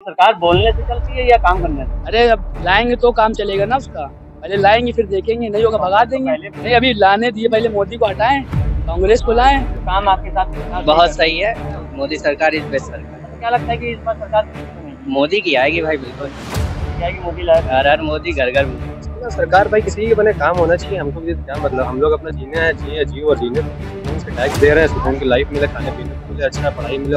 सरकार बोलने से चलती है या काम करने से? अरे अब लाएंगे तो काम चलेगा ना उसका। पहले लाएंगे फिर देखेंगे, नहीं होगा भगा देंगे। नहीं अभी लाने दिए, पहले मोदी को हटाएं, कांग्रेस को लाएं। काम आपके साथ बहुत सही है। मोदी सरकार इज बेस्ट सरकार। तो क्या लगता है कि इस बार सरकार किसकी बनेगी? मोदी की आएगी भाई, बिल्कुल क्या कि मोदी लाए? हर हर मोदी, घर घर मोदी। सरकार भाई किसी के बने काम होना चाहिए। हमको भी क्या मतलब, हम लोग अपना जीने हैं, जिए जियो और जीने से टैक्स दे रहे हैं, सुकून की लाइफ मिले, खाने पीने को मिले, अच्छा पढ़ाई मिले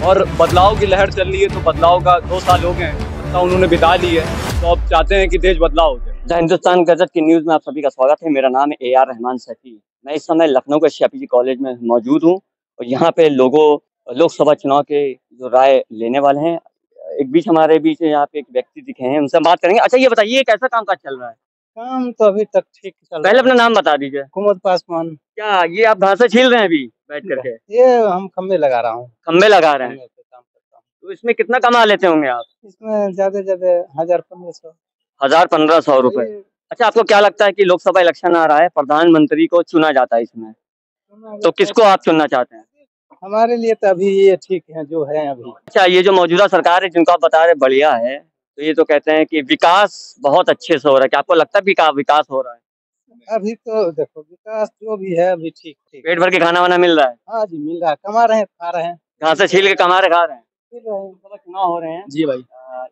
और बदलाव की लहर चल रही है। तो बदलाव का 2 साल हो गए हैं, सत्ता उन्होंने बिता ली है, तो अब चाहते हैं कि देश बदलाव हो जाए। द हिंदुस्तान गजट की न्यूज में आप सभी का स्वागत है। मेरा नाम है AR रहमान सैफी। मैं इस समय लखनऊ के CPG कॉलेज में मौजूद हूँ और यहाँ पे लोकसभा चुनाव के जो राय लेने वाले हैं। एक बीच हमारे बीच यहाँ पे एक व्यक्ति दिखे हैं, उनसे बात करेंगे। अच्छा ये बताइए कैसा कामकाज चल रहा है? काम तो अभी तक ठीक चल रहा पहले अपना नाम बता दीजिए। हुकूमत पासवान। क्या ये आप घासें छील रहे हैं अभी बैठ करके? ये हम खम्बे लगा रहा हूँ, खम्बे लगा रहे हैं। खम्बे पे काम करता हूँ। तो इसमें कितना कमा लेते होंगे आप? इसमें ज्यादा से ज्यादा 1000-1500। 1000-1500 रुपए। अच्छा आपको क्या लगता है कि लोकसभा इलेक्शन आ रहा है, प्रधानमंत्री को चुना जाता है इसमें, तो किसको आप चुनना चाहते हैं? हमारे लिए तो अभी ये ठीक है जो है अभी। अच्छा ये जो मौजूदा सरकार है जिनको आप बता रहे बढ़िया है, तो ये तो कहते हैं कि विकास बहुत अच्छे से हो रहा है। क्या आपको लगता है विकास हो रहा है? अभी तो देखो विकास जो भी है अभी ठीक ठीक। पेट भर के खाना वाना मिल रहा है? हाँ जी मिल रहा है, कमा रहे हैं, खा रहे हैं। घासें छील के कमा रहे खा रहे हैं। चुनाव हो रहे हैं जी भाई।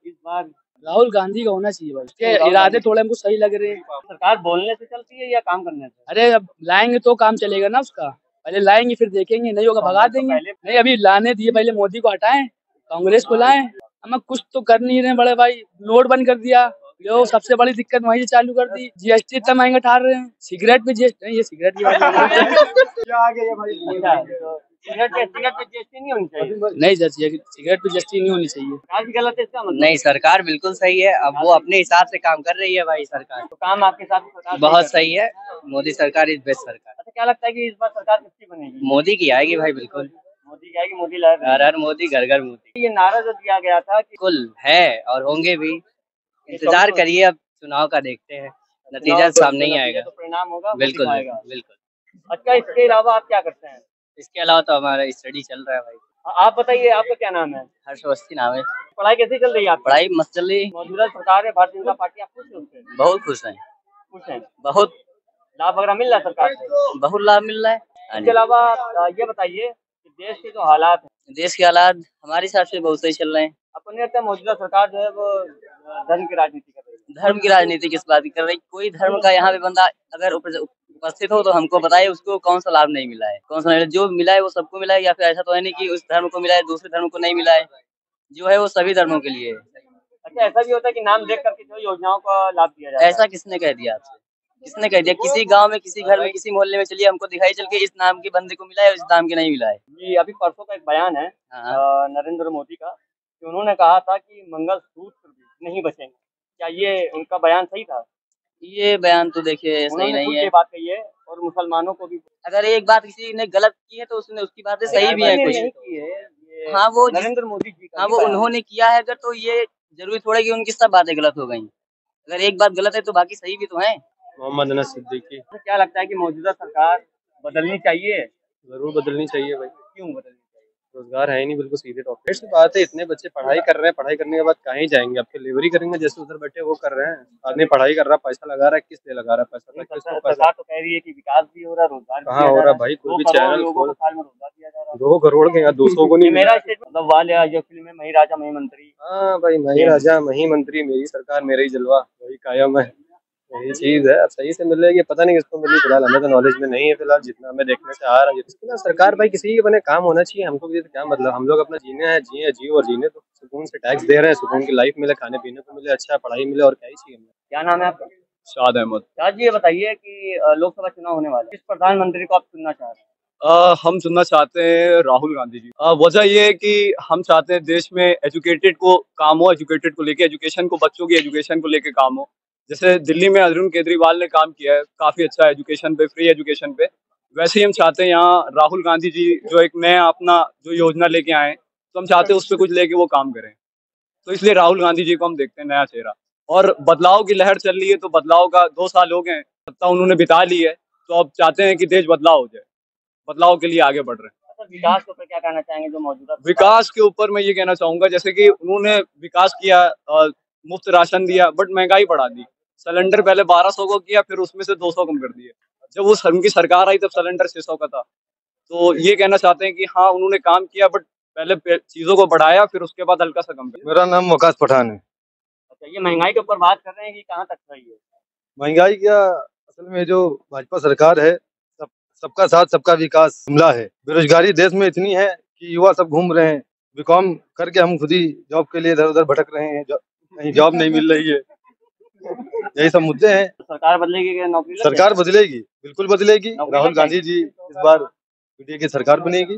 इस बार राहुल गांधी का होना चाहिए भाई। उसके इरादे थोड़े हमको सही लग रहे हैं। सरकार बोलने से चलती है या काम करने से? अरे अब लाएंगे तो काम चलेगा ना उसका। पहले लाएंगे फिर देखेंगे, नहीं होगा भगा देंगे। नहीं अभी लाने दिए, पहले मोदी को हटाएं, कांग्रेस को लाएं। हम कुछ तो कर नहीं रहे बड़े भाई। नोट बंद कर दिया, जो सबसे बड़ी दिक्कत वही चालू कर दी। GST इतना महंगा ठार रहे हैं। सिगरेट पे GST नहीं, ये सिगरेट की बात सिगरेट पे GST नहीं होनी चाहिए। नहीं सर, सिगरेट पे GST नहीं होनी चाहिए। सरकार की गलत है इसका मतलब? नहीं, सरकार बिल्कुल सही है। अब वो अपने हिसाब से काम कर रही है भाई सरकार। तो काम आपके साथ सरकार बहुत सही है। मोदी सरकार इज बेस्ट सरकार। अच्छा क्या लगता है कि इस बार सरकार किसकी बनेगी? मोदी की आएगी भाई, बिल्कुल मोदी की आएगी, मोदी लाए। हर हर मोदी, घर घर मोदी। ये नारा जो दिया गया था कि बिल्कुल है और होंगे भी। इंतजार करिए, अब चुनाव का देखते हैं, नतीजा सामने ही आएगा। तो परिणाम होगा, बिल्कुल आएगा। बिल्कुल। अच्छा इसके अलावा आप क्या करते हैं? इसके अलावा तो हमारा स्टडी चल रहा है भाई। आप बताइए आपका क्या नाम है? हर्षवस्थी नाम है। पढ़ाई कैसी चल रही है आपकी? पढ़ाई मस्त चल रही है। मौजूदा सरकार है भारतीय जनता पार्टी, आप खुश हैं उससे? बहुत खुश हैं। खुश हैं? बहुत लाभ वगैरह मिल रहा है सरकार से? बहुत लाभ मिल रहा है। इसके अलावा ये बताइए कि देश के जो हालात हैं, देश के हालात हमारे हिसाब से बहुत सही चल रहे हैं। आपको नहीं लगता है मौजूदा सरकार जो है वो धर्म की राजनीति कर रही है? धर्म की राजनीति किस बात की कर रही? कोई धर्म का यहाँ पे बंदा अगर उपस्थित हो तो हमको बताइए उसको कौन सा लाभ नहीं मिला है, कौन सा नहीं। जो मिला है वो सबको मिला है, या फिर ऐसा तो है नहीं कि उस धर्म को मिला है दूसरे धर्म को नहीं मिला है। जो है वो सभी धर्मों के लिए है। अच्छा ऐसा भी होता है कि नाम देख करके जो योजनाओं का लाभ दिया जाता है? ऐसा किसने कह दिया आपसे? किसने कह दिया? किसी गांव में, किसी घर में, किसी मोहल्ले में चलिए, हमको दिखाई चल के इस नाम के बंदे को मिला है, इस नाम के नहीं मिला है। जी अभी परसों का एक बयान है नरेंद्र मोदी का कि उन्होंने कहा था कि मंगलसूत्र भी नहीं बचेंगे। क्या ये उनका बयान सही था? ये बयान तो देखिए सही नहीं है। बात कही है और मुसलमानों को भी। अगर एक बात किसी ने गलत की है तो उसने उसकी बातें सही भी है कुछ। हाँ वो नरेंद्र मोदी जी हाँ वो उन्होंने किया है, अगर तो ये जरूरी थोड़ा कि उनकी सब बातें गलत हो गई। अगर एक बात गलत है तो बाकी सही भी तो है। मोहम्मद अनस सिद्दीकी। क्या लगता है कि मौजूदा सरकार बदलनी चाहिए? जरूर बदलनी चाहिए भाई। क्यों बदलनी चाहिए? रोजगार है ही नहीं, बिल्कुल सीधे टॉपिक से बात है। इतने बच्चे पढ़ाई कर रहे हैं, पढ़ाई करने के बाद कहीं जाएंगे? आपके लेबरी करेंगे जैसे उधर बैठे वो कर रहे हैं। आदमी पढ़ाई कर रहा है, पैसा लगा रहा है, किस लिए लगा रहा है पैसा? सरकार तो कह रही है कि विकास भी हो रहा है, रोजगार कहाँ हो रहा है भाई? कोई भी चैनल खोल, 2 करोड़ के यहाँ 200 को नहीं। मेरा स्टेटमेंट वाले जो फिल्म है मही राजा मही मंत्री। हाँ भाई, मही राजा मही मंत्री, मेरी सरकार मेरा ही जलवा, वही कायम है। यही चीज है, अब सही से मिलेगी पता नहीं किसको मिली। फिलहाल हमें तो नॉलेज में नहीं है, फिलहाल जितना हमें देखने से आ रहा है। सरकार भाई किसी के बने काम होना चाहिए। हमको भी क्या मतलब, हम लोग अपना जीने हैं, जिए जियो और जीने तो सुकून से टैक्स दे रहे हैं, सुकून की लाइफ मिले, खाने पीने को मिले, अच्छा पढ़ाई मिले, और क्या ही चाहिए हमें। क्या नाम है आपका? शाद अहमद। शाद जी ये बताइए कि लोकसभा चुनाव होने वाले, किस प्रधानमंत्री को आप चुनना चाह रहे हैं? हम चुनना चाहते हैं राहुल गांधी जी। वजह ये है कि हम चाहते हैं देश में एजुकेटेड को काम हो, एजुकेटेड को लेके, एजुकेशन को, बच्चों की एजुकेशन को लेके काम हो। जैसे दिल्ली में अरुण केजरीवाल ने काम किया है काफी अच्छा एजुकेशन पे, फ्री एजुकेशन पे, वैसे ही हम चाहते हैं यहाँ राहुल गांधी जी जो एक नया अपना जो योजना लेके आए, तो हम चाहते हैं उस पर कुछ लेके वो काम करें। तो इसलिए राहुल गांधी जी को हम देखते हैं नया चेहरा। और बदलाव की लहर चल रही है, तो बदलाव का 2 साल हो गए हैं, सत्ता उन्होंने बिता ली है, तो अब चाहते हैं कि देश बदलाव हो जाए, बदलाव के लिए आगे बढ़ रहे हैं। सर विकास के ऊपर क्या कहना चाहेंगे जो मौजूदा विकास के ऊपर मैं ये कहना चाहूंगा, जैसे कि उन्होंने विकास किया, मुफ्त राशन दिया, बट महंगाई बढ़ा दी। सिलेंडर पहले 1200 को किया, फिर उसमें से 200 कम कर दिए। जब वो उनकी सरकार आई तब सिलेंडर 600 का था। तो ये कहना चाहते हैं कि हाँ उन्होंने काम किया, बट पहले चीजों को बढ़ाया, फिर उसके बाद हल्का सा कम किया। मेरा नाम वकास पठान है। अच्छा, ये महंगाई के ऊपर बात कर रहे हैं कि कहाँ तक सही है? महंगाई क्या, असल में जो भाजपा सरकार है, सबका साथ सबका विकास जुमला है। बेरोजगारी देश में इतनी है कि युवा सब घूम रहे हैं। बीकॉम करके हम खुद ही जॉब के लिए इधर उधर भटक रहे हैं, कहीं जॉब नहीं मिल रही है। यही सब मुद्दे हैं। सरकार बदलेगी कि नौकरी लग सरकार जाएगी? बदलेगी, बिल्कुल बदलेगी। नौकरी राहुल लग गांधी जी इस बार पीडीए की सरकार बनेगी।